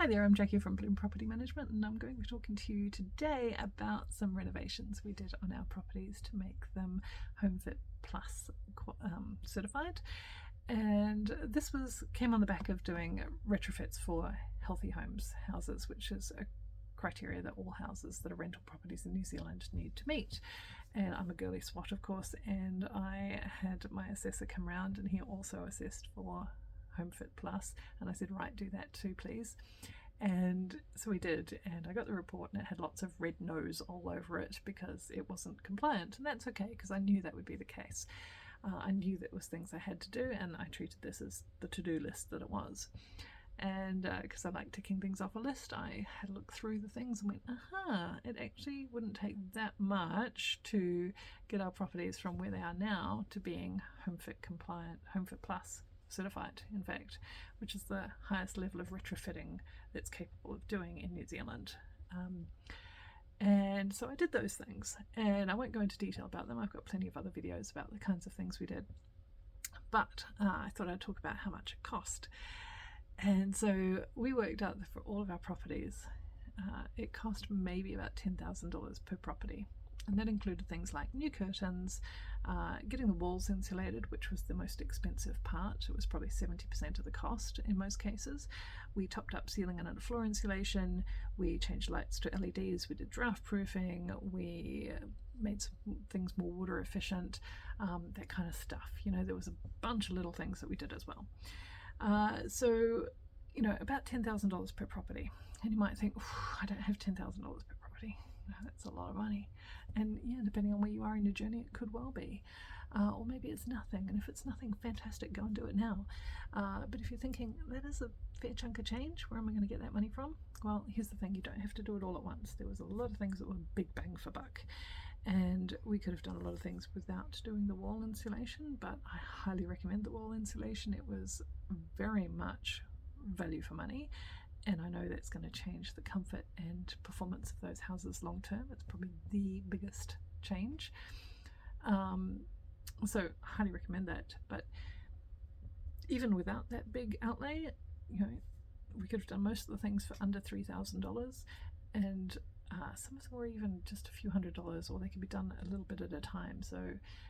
Hi there, I'm Jackie from Bloom Property Management, and I'm going to be talking to you today about some renovations we did on our properties to make them HomeFit Plus certified. And this came on the back of doing retrofits for healthy houses, which is a criteria that all houses that are rental properties in New Zealand need to meet. And I'm a girly SWAT, of course, and I had my assessor come round, and he also assessed for HomeFit Plus, and I said, right, do that too, please. And so we did, and I got the report, and it had lots of red no's all over it because it wasn't compliant, and that's okay because I knew that would be the case. I knew that was things I had to do, and I treated this as the to-do list that it was. And because I like ticking things off a list, I had a look through the things and went, aha, it actually wouldn't take that much to get our properties from where they are now to being HomeFit compliant, HomeFit Plus certified, in fact, which is the highest level of retrofitting that's capable of doing in New Zealand. And so I did those things, and I won't go into detail about them. I've got plenty of other videos about the kinds of things we did, but I thought I'd talk about how much it cost. And so we worked out that for all of our properties, it cost maybe about $10,000 per property. And that included things like new curtains, getting the walls insulated, which was the most expensive part. It was probably 70% of the cost in most cases. We topped up ceiling and underfloor insulation. We changed lights to LEDs. We did draft proofing. We made some things more water efficient, that kind of stuff. You know, there was a bunch of little things that we did as well. So, you know, about $10,000 per property. And you might think, I don't have $10,000 per property. That's a lot of money. And yeah, depending on where you are in your journey, it could well be. Or maybe it's nothing. And if it's nothing, fantastic, go and do it now. But if you're thinking, that is a fair chunk of change, where am I going to get that money from? Well, here's the thing, you don't have to do it all at once. There was a lot of things that were big bang for buck. And we could have done a lot of things without doing the wall insulation, but I highly recommend the wall insulation. It was very much value for money. And I know that's going to change the comfort and performance of those houses long term. It's probably the biggest change. So highly recommend that. But even without that big outlay, you know, we could have done most of the things for under $3,000, and some of them were even just a few $100s, or they could be done a little bit at a time. So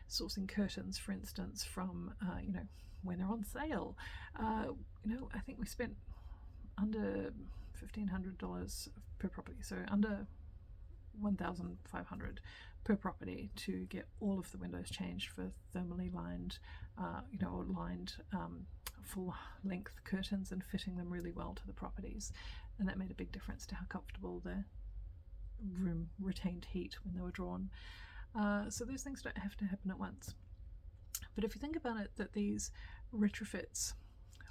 sourcing curtains, for instance, from you know, when they're on sale. You know, I think we spent under $1,500 per property, so under $1,500 per property to get all of the windows changed for thermally lined, you know, or lined full length curtains, and fitting them really well to the properties. And that made a big difference to how comfortable the room retained heat when they were drawn. So those things don't have to happen at once. But if you think about it, that these retrofits,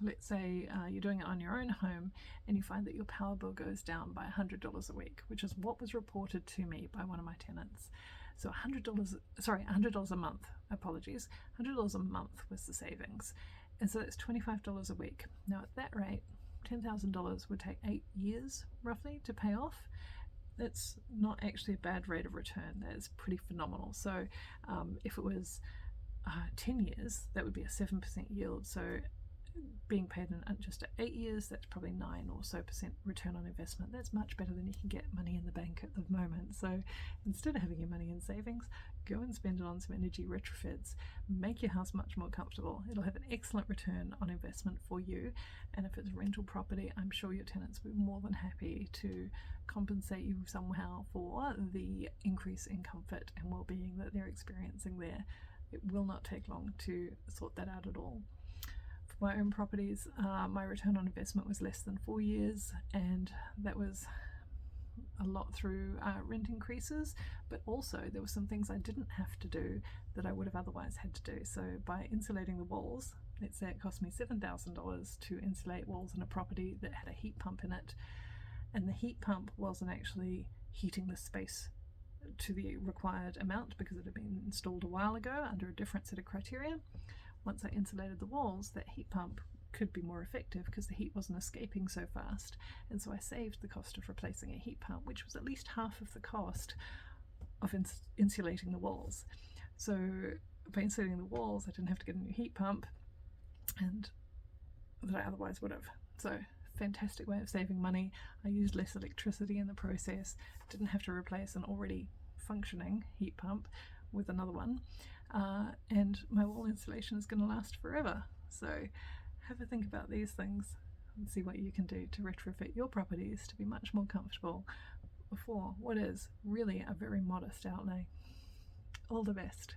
let's say you're doing it on your own home, and you find that your power bill goes down by $100 a week, which is what was reported to me by one of my tenants. So $100 a month, apologies, $100 a month was the savings. And so that's $25 a week. Now at that rate, $10,000 would take 8 years roughly to pay off. That's not actually a bad rate of return. That is pretty phenomenal. So if it was 10 years, that would be a 7% yield. So being paid in just 8 years, that's probably 9% or so return on investment. That's much better than you can get money in the bank at the moment. So instead of having your money in savings, go and spend it on some energy retrofits. Make your house much more comfortable. It'll have an excellent return on investment for you. And if it's rental property, I'm sure your tenants will be more than happy to compensate you somehow for the increase in comfort and well-being that they're experiencing there. It will not take long to sort that out at all. For my own properties, my return on investment was less than 4 years, and that was a lot through rent increases, but also there were some things I didn't have to do that I would have otherwise had to do. So by insulating the walls, let's say it cost me $7,000 to insulate walls in a property that had a heat pump in it, and the heat pump wasn't actually heating the space to the required amount because it had been installed a while ago under a different set of criteria. Once I insulated the walls, that heat pump could be more effective because the heat wasn't escaping so fast. And so I saved the cost of replacing a heat pump, which was at least half of the cost of insulating the walls. So by insulating the walls, I didn't have to get a new heat pump, and that I otherwise would have. So fantastic way of saving money. I used less electricity in the process, didn't have to replace an already functioning heat pump with another one, and my wall insulation is going to last forever. So have a think about these things and see what you can do to retrofit your properties to be much more comfortable for what is really a very modest outlay. All the best.